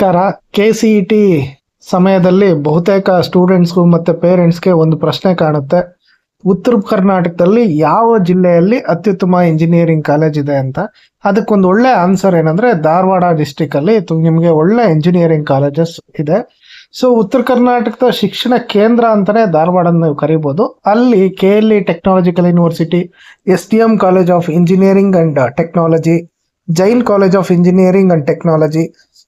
ನಮಸ್ಕಾರ. KCET ಸಮಯದಲ್ಲಿ ಬಹುತೇಕ ಸ್ಟೂಡೆಂಟ್ಸ್ಗೂ ಮತ್ತು ಪೇರೆಂಟ್ಸ್ಗೆ ಒಂದು ಪ್ರಶ್ನೆ ಕಾಣುತ್ತೆ. ಉತ್ತರ ಕರ್ನಾಟಕದಲ್ಲಿ ಯಾವ ಜಿಲ್ಲೆಯಲ್ಲಿ ಅತ್ಯುತ್ತಮ ಇಂಜಿನಿಯರಿಂಗ್ ಕಾಲೇಜ್ ಇದೆ ಅಂತ. ಅದಕ್ಕೊಂದು ಒಳ್ಳೆ ಆನ್ಸರ್ ಏನಂದರೆ ಧಾರವಾಡ ಡಿಸ್ಟಿಕಲ್ಲಿ ನಿಮಗೆ ಒಳ್ಳೆ ಇಂಜಿನಿಯರಿಂಗ್ ಕಾಲೇಜಸ್ ಇದೆ. ಸೊ ಉತ್ತರ ಕರ್ನಾಟಕದ ಶಿಕ್ಷಣ ಕೇಂದ್ರ ಅಂತಲೇ ಧಾರವಾಡನ ನೀವು ಕರಿಬೋದು. ಅಲ್ಲಿ KLE technological university, STM college of engineering and technology, Jain college of engineering and technology,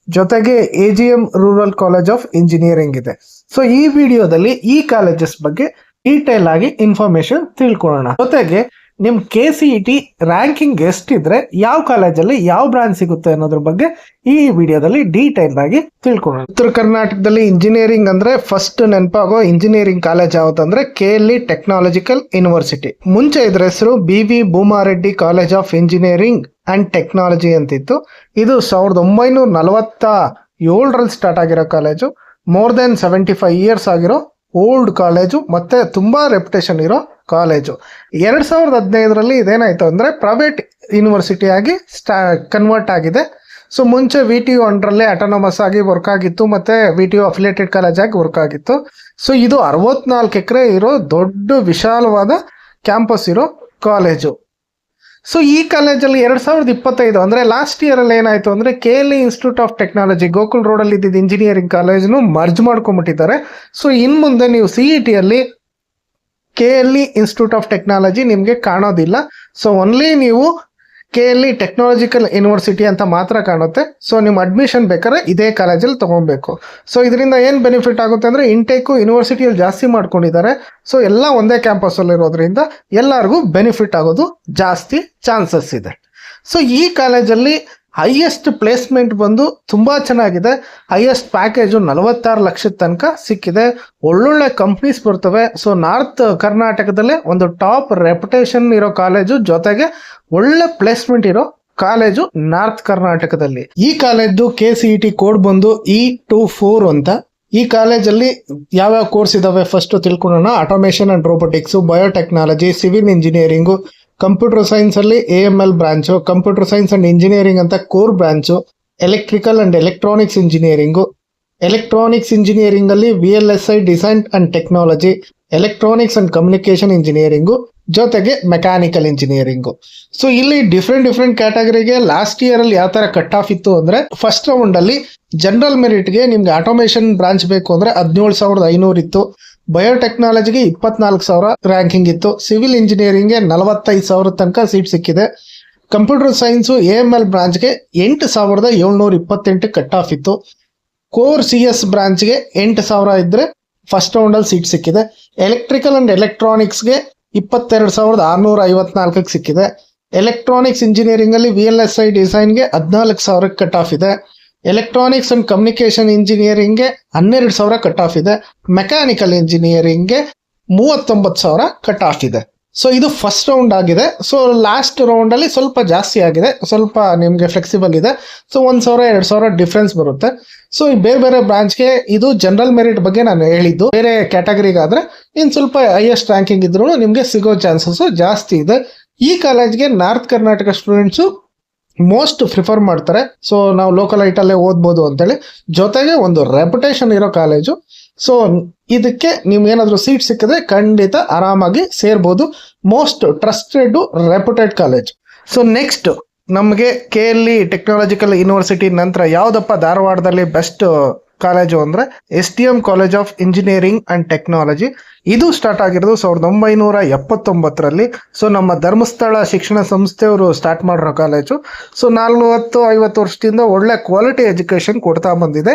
ಜೊತೆಗೆ AGM rural college of engineering ಇದೆ. ಸೊ ಈ ವಿಡಿಯೋದಲ್ಲಿ ಈ ಕಾಲೇಜಸ್ ಬಗ್ಗೆ ಡೀಟೇಲ್ ಆಗಿ ಇನ್ಫಾರ್ಮೇಶನ್ ತಿಳ್ಕೊಳ್ಳೋಣ. ಜೊತೆಗೆ ನಿಮ್ KCET ರ್ಯಾಂಕಿಂಗ್ ಎಷ್ಟಿದ್ರೆ ಯಾವ ಕಾಲೇಜಲ್ಲಿ ಯಾವ ಬ್ರಾಂಚ್ ಸಿಗುತ್ತೆ ಅನ್ನೋದ್ರ ಬಗ್ಗೆ ಈ ವಿಡಿಯೋದಲ್ಲಿ ಡೀಟೇಲ್ ಆಗಿ ತಿಳ್ಕೊಳ್ಳೋಣ. ಉತ್ತರ ಕರ್ನಾಟಕದಲ್ಲಿ ಇಂಜಿನಿಯರಿಂಗ್ ಅಂದ್ರೆ ಫಸ್ಟ್ ನೆನಪಾಗೋ ಇಂಜಿನಿಯರಿಂಗ್ ಕಾಲೇಜ್ ಯಾವ್ದಂದ್ರೆ KLE ಟೆಕ್ನಾಲಜಿಕಲ್ ಯೂನಿವರ್ಸಿಟಿ. ಮುಂಚೆ ಇದ್ರ ಹೆಸರು BV Bhoomaraddi college of engineering and technology ಅಂತಿತ್ತು. ಇದು 1947ರಲ್ಲಿ ಸ್ಟಾರ್ಟ್ ಆಗಿರೋ ಕಾಲೇಜು. ಮೋರ್ ದೆನ್ 75 ಇಯರ್ಸ್ ಆಗಿರೋ ಓಲ್ಡ್ ಕಾಲೇಜು ಮತ್ತೆ ತುಂಬಾ ರೆಪ್ಯುಟೇಷನ್ ಇರೋ ಕಾಲೇಜು. 2015ರಲ್ಲಿ ಇದೇನಾಯ್ತು ಅಂದ್ರೆ ಪ್ರೈವೇಟ್ ಯೂನಿವರ್ಸಿಟಿ ಆಗಿ ಕನ್ವರ್ಟ್ ಆಗಿದೆ. ಸೊ ಮುಂಚೆ VTU ಅಂಡರಲ್ಲೇ ಅಟಾನಮಸ್ ಆಗಿ ವರ್ಕ್ ಆಗಿತ್ತು, ಮತ್ತೆ VTU ಅಫಿಲಿಯೇಟೆಡ್ ಕಾಲೇಜ್ ಆಗಿ ವರ್ಕ್ ಆಗಿತ್ತು. ಸೊ ಇದು 64 ಎಕರೆ ಇರೋ ದೊಡ್ಡ ವಿಶಾಲವಾದ ಕ್ಯಾಂಪಸ್ ಇರೋ ಕಾಲೇಜು. ಸೊ ಈ ಕಾಲೇಜಲ್ಲಿ 2025 ಅಂದ್ರೆ ಲಾಸ್ಟ್ ಇಯರ್ ಅಲ್ಲಿ ಏನಾಯ್ತು ಅಂದ್ರೆ KLE institute of technology Gokul road ಅಲ್ಲಿ ಇದ್ದಿದ್ದು ಇಂಜಿನಿಯರಿಂಗ್ ಕಾಲೇಜ್ನು ಮರ್ಜ್ ಮಾಡ್ಕೊಂಡ್ಬಿಟ್ಟಿದ್ದಾರೆ. ಸೊ ಇನ್ ಮುಂದೆ ನೀವು CET ಅಲ್ಲಿ KLE ಇನ್ಸ್ಟಿಟ್ಯೂಟ್ ಆಫ್ ಟೆಕ್ನಾಲಜಿ ನಿಮ್ಗೆ ಕಾಣೋದಿಲ್ಲ. ಸೊ ಓನ್ಲಿ ನೀವು KLE ಟೆಕ್ನಾಲಜಿಕಲ್ ಯೂನಿವರ್ಸಿಟಿ ಅಂತ ಮಾತ್ರ ಕಾಣುತ್ತೆ. ಸೊ ನಿಮ್ಮ ಅಡ್ಮಿಷನ್ ಬೇಕಾದ್ರೆ ಇದೇ ಕಾಲೇಜಲ್ಲಿ ತಗೊಬೇಕು. ಸೊ ಇದರಿಂದ ಏನು ಬೆನಿಫಿಟ್ ಆಗುತ್ತೆ ಅಂದ್ರೆ ಇಂಟೇಕು ಯೂನಿವರ್ಸಿಟಿಯಲ್ಲಿ ಜಾಸ್ತಿ ಮಾಡ್ಕೊಂಡಿದ್ದಾರೆ. ಸೊ ಎಲ್ಲ ಒಂದೇ ಕ್ಯಾಂಪಸ್ ಅಲ್ಲಿ ಇರೋದ್ರಿಂದ ಎಲ್ಲರಿಗೂ ಬೆನಿಫಿಟ್ ಆಗೋದು ಜಾಸ್ತಿ ಚಾನ್ಸಸ್ ಇದೆ. ಸೊ ಈ ಕಾಲೇಜಲ್ಲಿ ಹೈಯೆಸ್ಟ್ ಪ್ಲೇಸ್ಮೆಂಟ್ ಬಂದು ತುಂಬಾ ಚೆನ್ನಾಗಿದೆ. ಹೈಯೆಸ್ಟ್ ಪ್ಯಾಕೇಜು 46 ಲಕ್ಷದ ತನಕ ಸಿಕ್ಕಿದೆ. ಒಳ್ಳೊಳ್ಳೆ ಕಂಪ್ನೀಸ್ ಬರ್ತವೆ. ಸೊ ನಾರ್ತ್ ಕರ್ನಾಟಕದಲ್ಲೇ ಒಂದು ಟಾಪ್ ರೆಪ್ಯುಟೇಷನ್ ಇರೋ ಕಾಲೇಜು, ಜೊತೆಗೆ ಒಳ್ಳೆ ಪ್ಲೇಸ್ಮೆಂಟ್ ಇರೋ ಕಾಲೇಜು ನಾರ್ತ್ ಕರ್ನಾಟಕದಲ್ಲಿ. ಈ ಕಾಲೇಜು KCET ಕೋಡ್ ಬಂದು E24 ಅಂತ. ಈ ಕಾಲೇಜಲ್ಲಿ ಯಾವ್ಯಾವ ಕೋರ್ಸ್ ಇದಾವೆ ಫಸ್ಟ್ ತಿಳ್ಕೊಳ್ಳೋಣ. Automation and robotics, biotechnology, civil engineering, computer science ಅಲ್ಲಿ AML branch, computer science and engineering ಅಂತ core branch, electrical and electronics engineering, electronics engineering ಅಲ್ಲಿ VLSI design and technology, electronics and communication engineering, ಜೊತೆಗೆ mechanical engineering. So ಇಲ್ಲಿ different ಕ್ಯಾಟಗರಿಗೆ last year ಅಲ್ಲಿ ಯಾವ ತರ cut off ಇತ್ತು ಅಂದ್ರೆ, ಫಸ್ಟ್ ರೌಂಡ್ ಅಲ್ಲಿ ಜನರಲ್ ಮೆರಿಟ್ಗೆ ನಿಮ್ಗೆ ಆಟೋಮೇಷನ್ ಬ್ರಾಂಚ್ ಬೇಕು ಅಂದ್ರೆ 17,500 ಇತ್ತು. ಬಯೋಟೆಕ್ನಾಲಜಿಗೆ 24,000 ರ್ಯಾಂಕಿಂಗ್ ಇತ್ತು. ಸಿವಿಲ್ ಇಂಜಿನಿಯರಿಂಗ್ಗೆ 45,000 ತನಕ ಸೀಟ್ ಸಿಕ್ಕಿದೆ. ಕಂಪ್ಯೂಟರ್ ಸೈನ್ಸು AML ಬ್ರಾಂಚ್ಗೆ 8,728 ಕಟ್ ಆಫ್ ಇತ್ತು. ಕೋರ್ CS ಬ್ರಾಂಚ್ಗೆ 8,000 ಇದ್ರೆ ಫಸ್ಟ್ ರೌಂಡಲ್ಲಿ ಸೀಟ್ ಸಿಕ್ಕಿದೆ. ಎಲೆಕ್ಟ್ರಿಕಲ್ ಅಂಡ್ ಎಲೆಕ್ಟ್ರಾನಿಕ್ಸ್ಗೆ 22,654 ಸಿಕ್ಕಿದೆ. ಎಲೆಕ್ಟ್ರಾನಿಕ್ಸ್ ಇಂಜಿನಿಯರಿಂಗ್ ಅಲ್ಲಿ VLSI ಡಿಸೈನ್ಗೆ 14,000 ಕಟ್ ಆಫ್ ಇದೆ. ಎಲೆಕ್ಟ್ರಾನಿಕ್ಸ್ ಅಂಡ್ ಕಮ್ಯುನಿಕೇಶನ್ ಇಂಜಿನಿಯರಿಂಗ್ಗೆ 12,000 ಕಟ್ ಆಫ್ ಇದೆ. ಮೆಕ್ಯಾನಿಕಲ್ ಇಂಜಿನಿಯರಿಂಗ್ಗೆ 39,000 ಕಟ್ ಆಫ್ ಇದೆ. ಸೊ ಇದು ಫಸ್ಟ್ ರೌಂಡ್ ಆಗಿದೆ. ಸೊ ಲಾಸ್ಟ್ ರೌಂಡ್ ಅಲ್ಲಿ ಸ್ವಲ್ಪ ಜಾಸ್ತಿ ಆಗಿದೆ, ಸ್ವಲ್ಪ ನಿಮ್ಗೆ ಫ್ಲೆಕ್ಸಿಬಲ್ ಇದೆ. ಸೊ 1,000-2,000 ಡಿಫ್ರೆನ್ಸ್ ಬರುತ್ತೆ. ಸೊ ಈ ಬೇರೆ ಬ್ರಾಂಚ್ಗೆ ಇದು ಜನರಲ್ ಮೆರಿಟ್ ಬಗ್ಗೆ ನಾನು ಹೇಳಿದ್ದು. ಬೇರೆ ಕ್ಯಾಟಗರಿಗಾದ್ರೆ ಇನ್ನು ಸ್ವಲ್ಪ ಹೈಯೆಸ್ಟ್ ರ್ಯಾಂಕಿಂಗ್ ಇದ್ರೂ ನಿಮ್ಗೆ ಸಿಗೋ ಚಾನ್ಸಸ್ ಜಾಸ್ತಿ ಇದೆ. ಈ ಕಾಲೇಜ್ಗೆ north Karnataka students most prefer ಮಾಡ್ತಾರೆ. ಸೊ ನಾವು ಲೋಕಲ್ ಐಟಲ್ಲೇ ಓದ್ಬೋದು ಅಂತೇಳಿ, ಜೊತೆಗೆ ಒಂದು ರೆಪ್ಯುಟೇಷನ್ ಇರೋ ಕಾಲೇಜು. ಸೊ ಇದಕ್ಕೆ ನಿಮ್ಗೆ ಏನಾದರೂ ಸೀಟ್ ಸಿಕ್ಕಿದ್ರೆ ಖಂಡಿತ ಆರಾಮಾಗಿ ಸೇರ್ಬೋದು. Most trusted reputed college. So next ನಮಗೆ KLE ಟೆಕ್ನಾಲಜಿಕಲ್ ಯೂನಿವರ್ಸಿಟಿ ನಂತರ ಯಾವ್ದಪ್ಪ ಧಾರವಾಡದಲ್ಲಿ ಬೆಸ್ಟ್ ಕಾಲೇಜು ಅಂದ್ರೆ STM college of engineering and technology. ಇದು ಸ್ಟಾರ್ಟ್ ಆಗಿರೋದು 1979ರಲ್ಲಿ. ಸೊ ನಮ್ಮ ಧರ್ಮಸ್ಥಳ ಶಿಕ್ಷಣ ಸಂಸ್ಥೆಯವರು ಸ್ಟಾರ್ಟ್ ಮಾಡಿರೋ ಕಾಲೇಜು. ಸೊ 40-50 ವರ್ಷದಿಂದ ಒಳ್ಳೆ ಕ್ವಾಲಿಟಿ ಎಜುಕೇಶನ್ ಕೊಡ್ತಾ ಬಂದಿದೆ.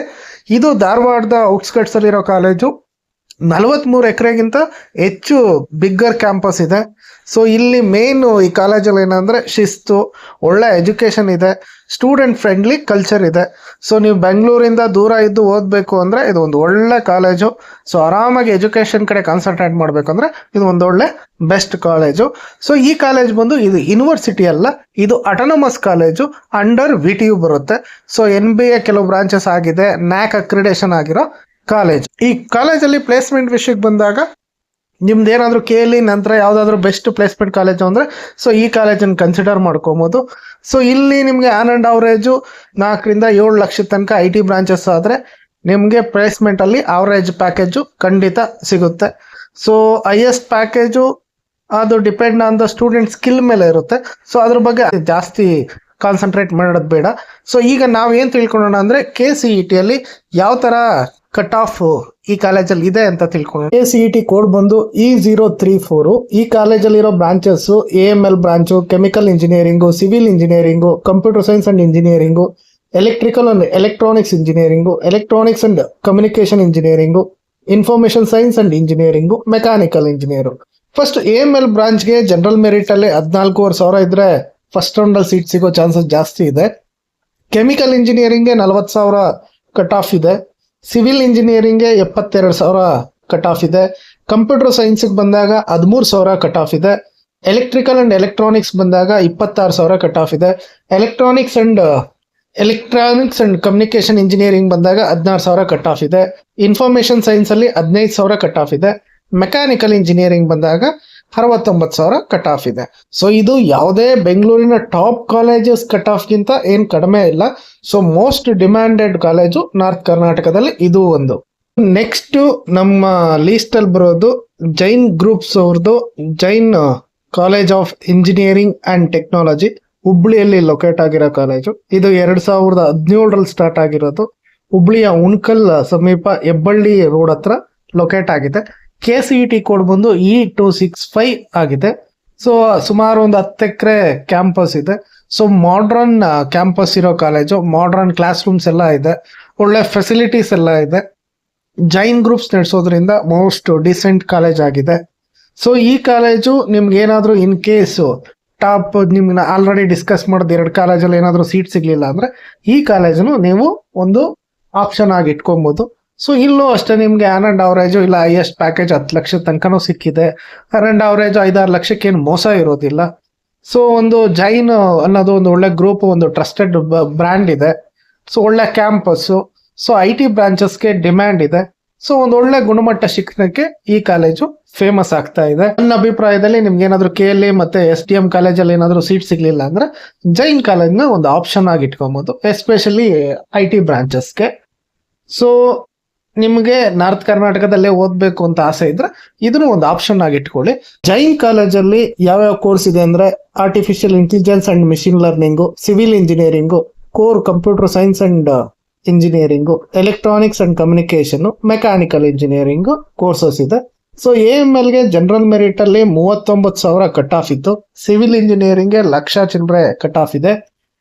ಇದು ಧಾರವಾಡದ ಔಟ್ಸ್ಕಟ್ಸ್ ಅಲ್ಲಿರೋ ಕಾಲೇಜು. 43 ಎಕರೆಗಿಂತ ಹೆಚ್ಚು ಬಿಗ್ಗರ್ ಕ್ಯಾಂಪಸ್ ಇದೆ. ಸೊ ಇಲ್ಲಿ ಮೇನು ಈ ಕಾಲೇಜಲ್ಲಿ ಏನಂದ್ರೆ ಶಿಸ್ತು, ಒಳ್ಳೆ ಎಜುಕೇಶನ್ ಇದೆ, ಸ್ಟೂಡೆಂಟ್ ಫ್ರೆಂಡ್ಲಿ ಕಲ್ಚರ್ ಇದೆ. ಸೊ ನೀವು ಬೆಂಗಳೂರಿಂದ ದೂರ ಇದ್ದು ಓದಬೇಕು ಅಂದ್ರೆ ಇದು ಒಂದು ಒಳ್ಳೆ ಕಾಲೇಜು. ಸೊ ಆರಾಮಾಗಿ ಎಜುಕೇಶನ್ ಕಡೆ ಕಾನ್ಸಂಟ್ರೇಟ್ ಮಾಡಬೇಕಂದ್ರೆ ಇದು ಒಂದು ಒಳ್ಳೆ ಬೆಸ್ಟ್ ಕಾಲೇಜು. ಸೊ ಈ ಕಾಲೇಜ್ ಬಂದು ಇದು ಯೂನಿವರ್ಸಿಟಿ ಅಲ್ಲ, ಇದು ಅಟಾನಮಸ್ ಕಾಲೇಜು, ಅಂಡರ್ VTU ಬರುತ್ತೆ. ಸೊ NBA ಕೆಲವು ಬ್ರಾಂಚಸ್ ಆಗಿದೆ, NAC ಅಕ್ರಿಡೇಷನ್ ಆಗಿರೋ ಕಾಲೇಜ್. ಈ ಕಾಲೇಜಲ್ಲಿ ಪ್ಲೇಸ್ಮೆಂಟ್ ವಿಷಯಕ್ಕೆ ಬಂದಾಗ ನಿಮ್ದು ಏನಾದರೂ KLE ನಂತರ ಯಾವುದಾದ್ರೂ ಬೆಸ್ಟ್ ಪ್ಲೇಸ್ಮೆಂಟ್ ಕಾಲೇಜು ಅಂದರೆ ಸೊ ಈ ಕಾಲೇಜನ್ನು ಕನ್ಸಿಡರ್ ಮಾಡ್ಕೊಬೋದು. ಸೊ ಇಲ್ಲಿ ನಿಮಗೆ ಆನ್ ಆ್ಯಂಡ್ ಅವರೇಜು 4-7 ಲಕ್ಷದ ತನಕ IT ಬ್ರಾಂಚಸ್ ಆದರೆ ನಿಮಗೆ ಪ್ಲೇಸ್ಮೆಂಟಲ್ಲಿ ಅವರೇಜ್ ಪ್ಯಾಕೇಜು ಖಂಡಿತ ಸಿಗುತ್ತೆ. ಸೊ ಹೈಯೆಸ್ಟ್ ಪ್ಯಾಕೇಜು ಅದು depend on the student skill ಮೇಲೆ ಇರುತ್ತೆ. ಸೊ ಅದ್ರ ಬಗ್ಗೆ ಜಾಸ್ತಿ ಕಾನ್ಸಂಟ್ರೇಟ್ ಮಾಡೋದು ಬೇಡ. ಸೊ ಈಗ ನಾವೇನು ತಿಳ್ಕೊಳ್ಳೋಣ ಅಂದರೆ KCETಯಲ್ಲಿ ಯಾವ ಥರ ಕಟ್ ಆಫ್ ಈ ಕಾಲೇಜಲ್ಲಿ ಇದೆ ಅಂತ ತಿಳ್ಕೊಳ್ಳೋಣ. KCET ಕೋಡ್ ಬಂದು E034. ಈ ಕಾಲೇಜಲ್ಲಿರೋ branches AML branch, chemical engineering, civil engineering, computer science and engineering, electrical and electronics engineering, electronics and communication engineering, information science and engineering, mechanical engineer. First AML ಬ್ರಾಂಚ್ಗೆ general ಮೆರಿಟಲ್ಲಿ 14,500 ಇದ್ದರೆ first ರೌಂಡಲ್ಲಿ seat ಸಿಗೋ chances ಜಾಸ್ತಿ ಇದೆ. Chemical ಇಂಜಿನಿಯರಿಂಗ್ಗೆ 40,000 cut off ಇದೆ. Civil ಇಂಜಿನಿಯರಿಂಗ್ಗೆ 72,000 ಕಟ್ ಆಫ್ ಇದೆ. ಕಂಪ್ಯೂಟರ್ ಸೈನ್ಸ್ಗೆ ಬಂದಾಗ 13,000 ಕಟ್ ಆಫ್ ಇದೆ. ಎಲೆಕ್ಟ್ರಿಕಲ್ ಆ್ಯಂಡ್ ಎಲೆಕ್ಟ್ರಾನಿಕ್ಸ್ ಬಂದಾಗ 26,000 ಕಟ್ ಆಫ್ ಇದೆ. ಎಲೆಕ್ಟ್ರಾನಿಕ್ಸ್ ಆ್ಯಂಡ್ ಕಮ್ಯುನಿಕೇಷನ್ ಇಂಜಿನಿಯರಿಂಗ್ ಬಂದಾಗ 16,000 ಕಟ್ ಆಫ್ ಇದೆ. ಇನ್ಫಾರ್ಮೇಷನ್ ಸೈನ್ಸಲ್ಲಿ 15,000 ಕಟ್ ಆಫ್ ಇದೆ. ಮೆಕ್ಯಾನಿಕಲ್ ಇಂಜಿನಿಯರಿಂಗ್ ಬಂದಾಗ 69,000 ಕಟ್ ಆಫ್ ಇದೆ. ಸೊ ಇದು ಯಾವುದೇ ಬೆಂಗಳೂರಿನ ಟಾಪ್ ಕಾಲೇಜಸ್ ಕಟ್ ಆಫ್ಗಿಂತ ಏನು ಕಡಿಮೆ ಇಲ್ಲ. So most demanded college north ಕರ್ನಾಟಕದಲ್ಲಿ ಇದು ಒಂದು. ನೆಕ್ಸ್ಟ್ ನಮ್ಮ ಲೀಸ್ಟಲ್ಲಿ ಬರೋದು ಜೈನ್ ಗ್ರೂಪ್ಸ್ ಅವ್ರದ್ದು Jain college of engineering and technology, ಹುಬ್ಳಿಯಲ್ಲಿ ಲೊಕೇಟ್ ಆಗಿರೋ ಕಾಲೇಜು. ಇದು 2017ರಲ್ಲಿ ಸ್ಟಾರ್ಟ್ ಆಗಿರೋದು. ಹುಬ್ಳಿಯ ಉಣ್ಕಲ್ ಸಮೀಪ ಹೆಬ್ಬಳ್ಳಿ ರೋಡ್ ಹತ್ರ ಲೊಕೇಟ್ ಆಗಿದೆ. KCET ಕೋಡ್ ಬಂದು E265 ಆಗಿದೆ. ಸೊ ಸುಮಾರು ಒಂದು 10 ಎಕರೆ ಕ್ಯಾಂಪಸ್ ಇದೆ. ಸೊ ಮಾಡ್ರನ್ ಕ್ಯಾಂಪಸ್ ಇರೋ ಕಾಲೇಜು, ಮಾಡ್ರನ್ ಕ್ಲಾಸ್ ರೂಮ್ಸ್ ಎಲ್ಲ ಇದೆ, ಒಳ್ಳೆ ಫೆಸಿಲಿಟೀಸ್ ಎಲ್ಲ ಇದೆ. ಜೈನ್ ಗ್ರೂಪ್ಸ್ ನಡೆಸೋದ್ರಿಂದ ಮೋಸ್ಟ್ ಡಿಸೆಂಟ್ ಕಾಲೇಜ್ ಆಗಿದೆ. ಸೊ ಈ ಕಾಲೇಜು ನಿಮ್ಗೆ ಏನಾದರೂ ಇನ್ ಕೇಸು ಟಾಪ್ ನಿಮ್ಗೆ ಆಲ್ರೆಡಿ ಡಿಸ್ಕಸ್ ಮಾಡೋದು 2 ಕಾಲೇಜಲ್ಲಿ ಏನಾದರೂ ಸೀಟ್ ಸಿಗಲಿಲ್ಲ ಅಂದರೆ ಈ ಕಾಲೇಜನ್ನು ನೀವು ಒಂದು ಆಪ್ಷನ್ ಆಗಿ ಇಟ್ಕೊಬೋದು. ಸೊ ಇಲ್ಲೂ ಅಷ್ಟೇ ನಿಮಗೆ ಆನ್ ಆ್ಯಂಡ್ ಅವರೇಜು ಇಲ್ಲ ಹೈಯೆಸ್ಟ್ ಪ್ಯಾಕೇಜ್ 10 ಲಕ್ಷದ ತನಕನೂ ಸಿಕ್ಕಿದೆ. ಆನ್ ಆ್ಯಂಡ್ ಅವರೇಜು 5-6 ಲಕ್ಷಕ್ಕೇನು ಮೋಸ ಇರೋದಿಲ್ಲ. ಸೊ ಒಂದು ಜೈನ್ ಅನ್ನೋದು ಒಂದು ಒಳ್ಳೆ ಗ್ರೂಪ್, ಒಂದು ಟ್ರಸ್ಟೆಡ್ ಬ್ರ್ಯಾಂಡ್ ಇದೆ. ಸೊ ಒಳ್ಳೆ ಕ್ಯಾಂಪಸ್ಸು. ಸೊ IT ಬ್ರಾಂಚಸ್ಗೆ ಡಿಮ್ಯಾಂಡ್ ಇದೆ. ಸೊ ಒಂದು ಒಳ್ಳೆ ಗುಣಮಟ್ಟ ಶಿಕ್ಷಣಕ್ಕೆ ಈ ಕಾಲೇಜು ಫೇಮಸ್ ಆಗ್ತಾ ಇದೆ. ನನ್ನ ಅಭಿಪ್ರಾಯದಲ್ಲಿ ನಿಮ್ಗೆ ಏನಾದರೂ KLE ಮತ್ತು STM ಕಾಲೇಜಲ್ಲಿ ಏನಾದರೂ ಸೀಟ್ ಸಿಗಲಿಲ್ಲ ಅಂದರೆ ಜೈನ್ ಕಾಲೇಜ್ನ ಒಂದು ಆಪ್ಷನ್ ಆಗಿ ಇಟ್ಕೊಬೋದು, ಎಸ್ಪೆಷಲಿ IT ಬ್ರಾಂಚಸ್ಗೆ. ಸೊ ನಿಮಗೆ ನಾರ್ತ್ ಕರ್ನಾಟಕದಲ್ಲೇ ಓದಬೇಕು ಅಂತ ಆಸೆ ಇದ್ರೆ ಇದನ್ನು ಒಂದು ಆಪ್ಷನ್ ಆಗಿ ಇಟ್ಕೊಳ್ಳಿ. ಜೈನ್ ಕಾಲೇಜಲ್ಲಿ ಯಾವ್ಯಾವ ಕೋರ್ಸ್ ಇದೆ ಅಂದರೆ artificial intelligence and machine learning, civil engineering, core computer science and engineering, electronics and communication, mechanical engineering courses ಇದೆ. ಸೊ AMLಗೆ ಜನರಲ್ ಮೆರಿಟಲ್ಲಿ 39,000 ಕಟ್ ಆಫ್ ಇತ್ತು. ಸಿವಿಲ್ ಇಂಜಿನಿಯರಿಂಗ್ಗೆ 1,00,000 ಚಿಲ್ಲರೆ ಕಟ್ ಆಫ್ ಇದೆ.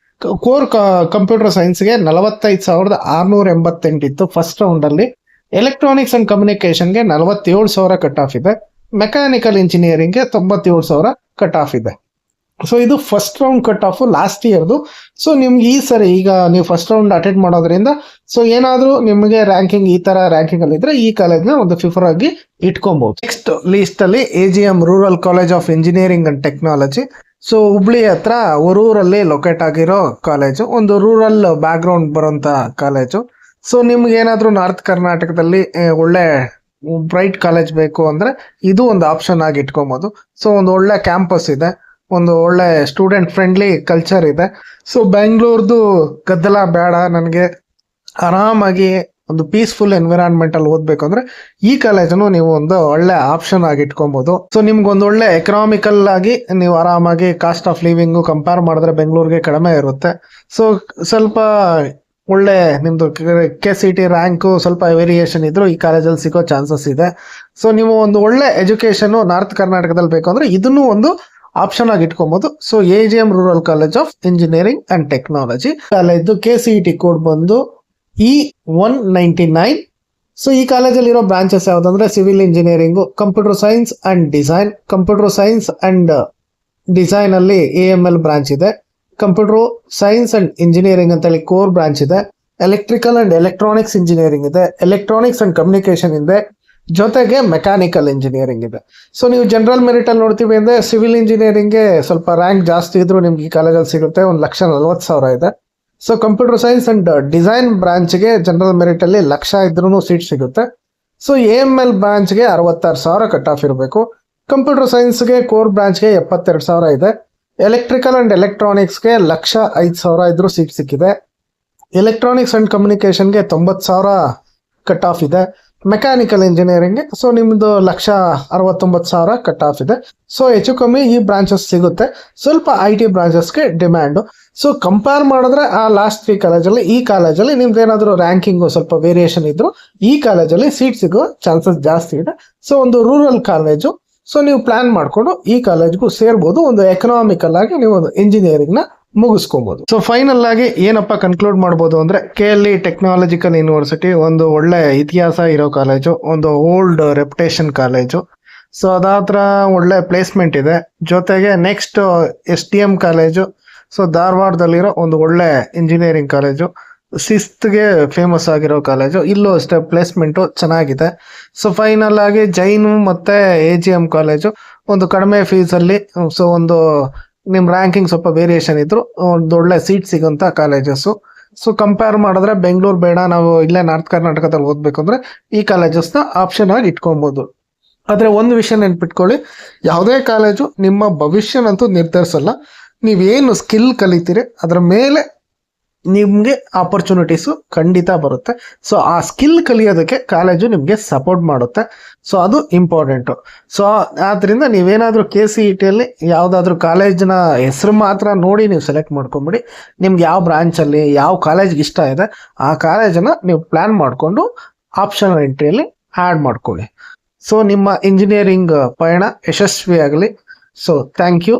ಕೋರ್ ಕಂಪ್ಯೂಟರ್ ಸೈನ್ಸ್ಗೆ 45,688 ಇತ್ತು ಫಸ್ಟ್ ರೌಂಡಲ್ಲಿ. ಎಲೆಕ್ಟ್ರಾನಿಕ್ಸ್ ಅಂಡ್ ಕಮ್ಯುನಿಕೇಷನ್ಗೆ 47,000 ಕಟ್ ಆಫ್ ಇದೆ. ಮೆಕ್ಯಾನಿಕಲ್ ಇಂಜಿನಿಯರಿಂಗ್ಗೆ 97,000 ಕಟ್ ಆಫ್ ಇದೆ. ಸೊ ಇದು first round cut off last ಇಯರ್ದು. ಸೊ ನಿಮ್ಗೆ ಈ ಸರಿ ಈಗ ನೀವು ಫಸ್ಟ್ ರೌಂಡ್ ಅಟೆಂಡ್ ಮಾಡೋದ್ರಿಂದ ಸೊ ಏನಾದರೂ ನಿಮಗೆ ರ್ಯಾಂಕಿಂಗ್ ಈ ಥರ ರ್ಯಾಂಕಿಂಗಲ್ಲಿ ಇದ್ರೆ ಈ ಕಾಲೇಜ್ನ ಒಂದು ಫಿಫರ್ ಆಗಿ ಇಟ್ಕೊಬೋದು. ನೆಕ್ಸ್ಟ್ ಲೀಸ್ಟಲ್ಲಿ AGM rural college of engineering and technology. So Hubli ಹತ್ರ ಒರೂರಲ್ಲಿ ಲೊಕೇಟ್ ಆಗಿರೋ ಕಾಲೇಜು, ಒಂದು ರೂರಲ್ ಬ್ಯಾಕ್ಗ್ರೌಂಡ್ ಬರೋಂಥ ಕಾಲೇಜು. ಸೊ ನಿಮ್ಗೆ ಏನಾದರೂ ನಾರ್ತ್ ಕರ್ನಾಟಕದಲ್ಲಿ ಒಳ್ಳೆ ಬ್ರೈಟ್ ಕಾಲೇಜ್ ಬೇಕು ಅಂದರೆ ಇದು ಒಂದು ಆಪ್ಷನ್ ಆಗಿ ಇಟ್ಕೊಬೋದು. ಸೊ ಒಂದು ಒಳ್ಳೆ ಕ್ಯಾಂಪಸ್ ಇದೆ, ಒಂದು ಒಳ್ಳೆ ಸ್ಟೂಡೆಂಟ್ ಫ್ರೆಂಡ್ಲಿ ಕಲ್ಚರ್ ಇದೆ. ಸೊ ಬೆಂಗಳೂರ್ದು ಗದ್ದಲ ಬೇಡ, ನನಗೆ ಆರಾಮಾಗಿ ಒಂದು ಪೀಸ್ಫುಲ್ ಎನ್ವಿರಾನ್ಮೆಂಟಲ್ಲಿ ಓದಬೇಕು ಅಂದರೆ ಈ ಕಾಲೇಜನ್ನು ನೀವು ಒಂದು ಒಳ್ಳೆ ಆಪ್ಷನ್ ಆಗಿ ಇಟ್ಕೊಬೋದು. ಸೊ ನಿಮ್ಗೊಂದು ಒಳ್ಳೆ ಎಕನಾಮಿಕಲ್ ಆಗಿ ನೀವು ಆರಾಮಾಗಿ ಕಾಸ್ಟ್ ಆಫ್ ಲಿವಿಂಗು ಕಂಪೇರ್ ಮಾಡಿದ್ರೆ ಬೆಂಗಳೂರಿಗೆ ಕಡಿಮೆ ಇರುತ್ತೆ. ಸೊ ಸ್ವಲ್ಪ ಒಳ್ಳೆ ನಿಮ್ಮದು KCET ರ್ಯಾಂಕು ಸ್ವಲ್ಪ ವೇರಿಯೇಷನ್ ಇದ್ದರೂ ಈ ಕಾಲೇಜಲ್ಲಿ ಸಿಗೋ ಚಾನ್ಸಸ್ ಇದೆ. ಸೊ ನೀವು ಒಂದು ಒಳ್ಳೆ ಎಜುಕೇಷನು ನಾರ್ತ್ ಕರ್ನಾಟಕದಲ್ಲಿ ಬೇಕು ಅಂದರೆ ಇದನ್ನು ಒಂದು ಆಪ್ಷನ್ ಆಗಿ ಇಟ್ಕೊಬೋದು. So AGM rural college of engineering and technology college KCET code ಬಂದು E199. ಸೊ ಈ ಕಾಲೇಜಲ್ಲಿರೋ ಬ್ರಾಂಚಸ್ ಯಾವುದಂದ್ರೆ civil engineering, computer science and design. Computer science and ಡಿಸೈನಲ್ಲಿ AML ಬ್ರಾಂಚ್ ಇದೆ. ಕಂಪ್ಯೂಟರ್ ಸೈನ್ಸ್ ಆ್ಯಂಡ್ ಇಂಜಿನಿಯರಿಂಗ್ ಅಂತೇಳಿ ಕೋರ್ ಬ್ರಾಂಚ್ ಇದೆ. Electrical and electronics engineering ಇದೆ. Electronics and communication ಇದೆ. ಜೊತೆಗೆ ಮೆಕ್ಯಾನಿಕಲ್ ಇಂಜಿನಿಯರಿಂಗ್ ಇದೆ. ಸೊ ನೀವು ಜನರಲ್ ಮೆರಿಟಲ್ಲಿ ನೋಡ್ತೀವಿ ಅಂದರೆ ಸಿವಿಲ್ ಇಂಜಿನಿಯರಿಂಗ್ಗೆ ಸ್ವಲ್ಪ ರ್ಯಾಂಕ್ ಜಾಸ್ತಿ ಇದ್ದರೂ ನಿಮ್ಗೆ ಈ ಕಾಲೇಜಲ್ಲಿ ಸಿಗುತ್ತೆ, 1,40,000 ಇದೆ. So computer science and design ಬ್ರಾಂಚ್ಗೆ ಜನರಲ್ ಮೆರಿಟಲ್ಲಿ 1,00,000 ಇದ್ರೂ ಸೀಟ್ ಸಿಗುತ್ತೆ. ಸೊ AML ಬ್ರಾಂಚ್ಗೆ 66,000 ಕಟ್ ಆಫ್ ಇರಬೇಕು. ಕಂಪ್ಯೂಟರ್ ಸೈನ್ಸ್ಗೆ ಕೋರ್ ಬ್ರಾಂಚ್ಗೆ 72,000 ಇದೆ. ಎಲೆಕ್ಟ್ರಿಕಲ್ ಅಂಡ್ ಎಲೆಕ್ಟ್ರಾನಿಕ್ಸ್ಗೆ 1,05,000 ಇದ್ರೂ ಸೀಟ್ ಸಿಕ್ಕಿದೆ. ಎಲೆಕ್ಟ್ರಾನಿಕ್ಸ್ ಅಂಡ್ ಕಮ್ಯುನಿಕೇಶನ್ಗೆ 90,000 ಕಟ್ ಆಫ್ ಇದೆ. ಮೆಕ್ಯಾನಿಕಲ್ ಇಂಜಿನಿಯರಿಂಗ್ಗೆ ಸೊ ನಿಮ್ಮದು 1,69,000 ಕಟ್ ಆಫ್ ಇದೆ. ಸೊ ಹೆಚ್ಚು ಕಮ್ಮಿ ಈ ಬ್ರಾಂಚಸ್ ಸಿಗುತ್ತೆ. ಸ್ವಲ್ಪ IT ಬ್ರಾಂಚಸ್ಗೆ ಡಿಮ್ಯಾಂಡು. ಸೊ ಕಂಪೇರ್ ಮಾಡಿದ್ರೆ ಆ ಲಾಸ್ಟ್ 3 ಕಾಲೇಜಲ್ಲಿ ಈ ಕಾಲೇಜಲ್ಲಿ ನಿಮ್ದು ಏನಾದರೂ ರ್ಯಾಂಕಿಂಗು ಸ್ವಲ್ಪ ವೇರಿಯೇಷನ್ ಇದ್ರು ಈ ಕಾಲೇಜಲ್ಲಿ ಸೀಟ್ ಸಿಗೋ ಚಾನ್ಸಸ್ ಜಾಸ್ತಿ ಇದೆ. ಸೊ ಒಂದು ರೂರಲ್ ಕಾಲೇಜು. ಸೊ ನೀವು ಪ್ಲಾನ್ ಮಾಡಿಕೊಂಡು ಈ ಕಾಲೇಜ್ಗೂ ಸೇರ್ಬೋದು. ಒಂದು ಎಕನಾಮಿಕಲ್ ಆಗಿ ನೀವು ಒಂದು ಇಂಜಿನಿಯರಿಂಗ್ನ ಮುಗಿಸ್ಕೊಬೋದು. ಸೊ ಫೈನಲ್ ಆಗಿ ಏನಪ್ಪ ಕನ್ಕ್ಲೂಡ್ ಮಾಡ್ಬೋದು ಅಂದ್ರೆ KLE ಟೆಕ್ನಾಲಜಿಕಲ್ ಯೂನಿವರ್ಸಿಟಿ ಒಂದು ಒಳ್ಳೆ ಇತಿಹಾಸ ಇರೋ ಕಾಲೇಜು, ಒಂದು ಓಲ್ಡ್ ರೆಪ್ಯುಟೇಷನ್ ಕಾಲೇಜು. ಸೊ ಅದಾತ್ರ ಒಳ್ಳೆ ಪ್ಲೇಸ್ಮೆಂಟ್ ಇದೆ. ಜೊತೆಗೆ ನೆಕ್ಸ್ಟ್ STM ಕಾಲೇಜು, ಸೊ ಧಾರವಾಡದಲ್ಲಿರೋ ಒಂದು ಒಳ್ಳೆ ಇಂಜಿನಿಯರಿಂಗ್ ಕಾಲೇಜು, ಶಿಸ್ತ್ಗೆ ಫೇಮಸ್ ಆಗಿರೋ ಕಾಲೇಜು. ಇಲ್ಲೂ ಅಷ್ಟೇ ಪ್ಲೇಸ್ಮೆಂಟು ಚೆನ್ನಾಗಿದೆ. ಸೊ ಫೈನಲ್ ಆಗಿ ಜೈನು ಮತ್ತೆ AGM ಕಾಲೇಜು ಒಂದು ಕಡಿಮೆ ಫೀಸಲ್ಲಿ, ಸೊ ಒಂದು ನಿಮ್ಮ ರ್ಯಾಂಕಿಂಗ್ ಸ್ವಲ್ಪ ವೇರಿಯೇಷನ್ ಇದ್ರು ಒಂದು ಒಳ್ಳೆ ಸೀಟ್ ಸಿಗೋಂಥ ಕಾಲೇಜಸ್ಸು. ಸೊ ಕಂಪೇರ್ ಮಾಡಿದ್ರೆ ಬೆಂಗಳೂರು ಬೇಡ, ನಾವು ಇಲ್ಲೇ ನಾರ್ತ್ ಕರ್ನಾಟಕದಲ್ಲಿ ಓದಬೇಕು ಅಂದರೆ ಈ ಕಾಲೇಜಸ್ನ ಆಪ್ಷನ್ ಆಗಿ ಇಟ್ಕೊಬೋದು. ಆದರೆ ಒಂದು ವಿಷಯ ನೆನ್ಪಿಟ್ಕೊಳ್ಳಿ, ಯಾವುದೇ ಕಾಲೇಜು ನಿಮ್ಮ ಭವಿಷ್ಯನಂತೂ ನಿರ್ಧರಿಸಲ್ಲ. ನೀವೇನು ಸ್ಕಿಲ್ ಕಲಿತೀರಿ ಅದರ ಮೇಲೆ ನಿಮಗೆ ಆಪರ್ಚುನಿಟೀಸು ಖಂಡಿತ ಬರುತ್ತೆ. ಸೊ ಆ ಸ್ಕಿಲ್ ಕಲಿಯೋದಕ್ಕೆ ಕಾಲೇಜು ನಿಮಗೆ ಸಪೋರ್ಟ್ ಮಾಡುತ್ತೆ. ಸೊ ಅದು ಇಂಪಾರ್ಟೆಂಟು. ಸೊ ಆದ್ದರಿಂದ ನೀವೇನಾದರೂ KCETಯಲ್ಲಿ ಯಾವುದಾದ್ರೂ ಕಾಲೇಜಿನ ಹೆಸರು ಮಾತ್ರ ನೋಡಿ ನೀವು ಸೆಲೆಕ್ಟ್ ಮಾಡ್ಕೊಂಬಿಡಿ. ನಿಮ್ಗೆ ಯಾವ ಬ್ರಾಂಚಲ್ಲಿ ಯಾವ ಕಾಲೇಜ್ಗೆ ಇಷ್ಟ ಇದೆ ಆ ಕಾಲೇಜನ್ನು ನೀವು ಪ್ಲ್ಯಾನ್ ಮಾಡಿಕೊಂಡು ಆಪ್ಷನ್ ಎಂಟ್ರಿಯಲ್ಲಿ ಆ್ಯಡ್ ಮಾಡ್ಕೊಳ್ಳಿ. ಸೊ ನಿಮ್ಮ ಇಂಜಿನಿಯರಿಂಗ್ ಪಯಣ ಯಶಸ್ವಿಯಾಗಲಿ. So thank you.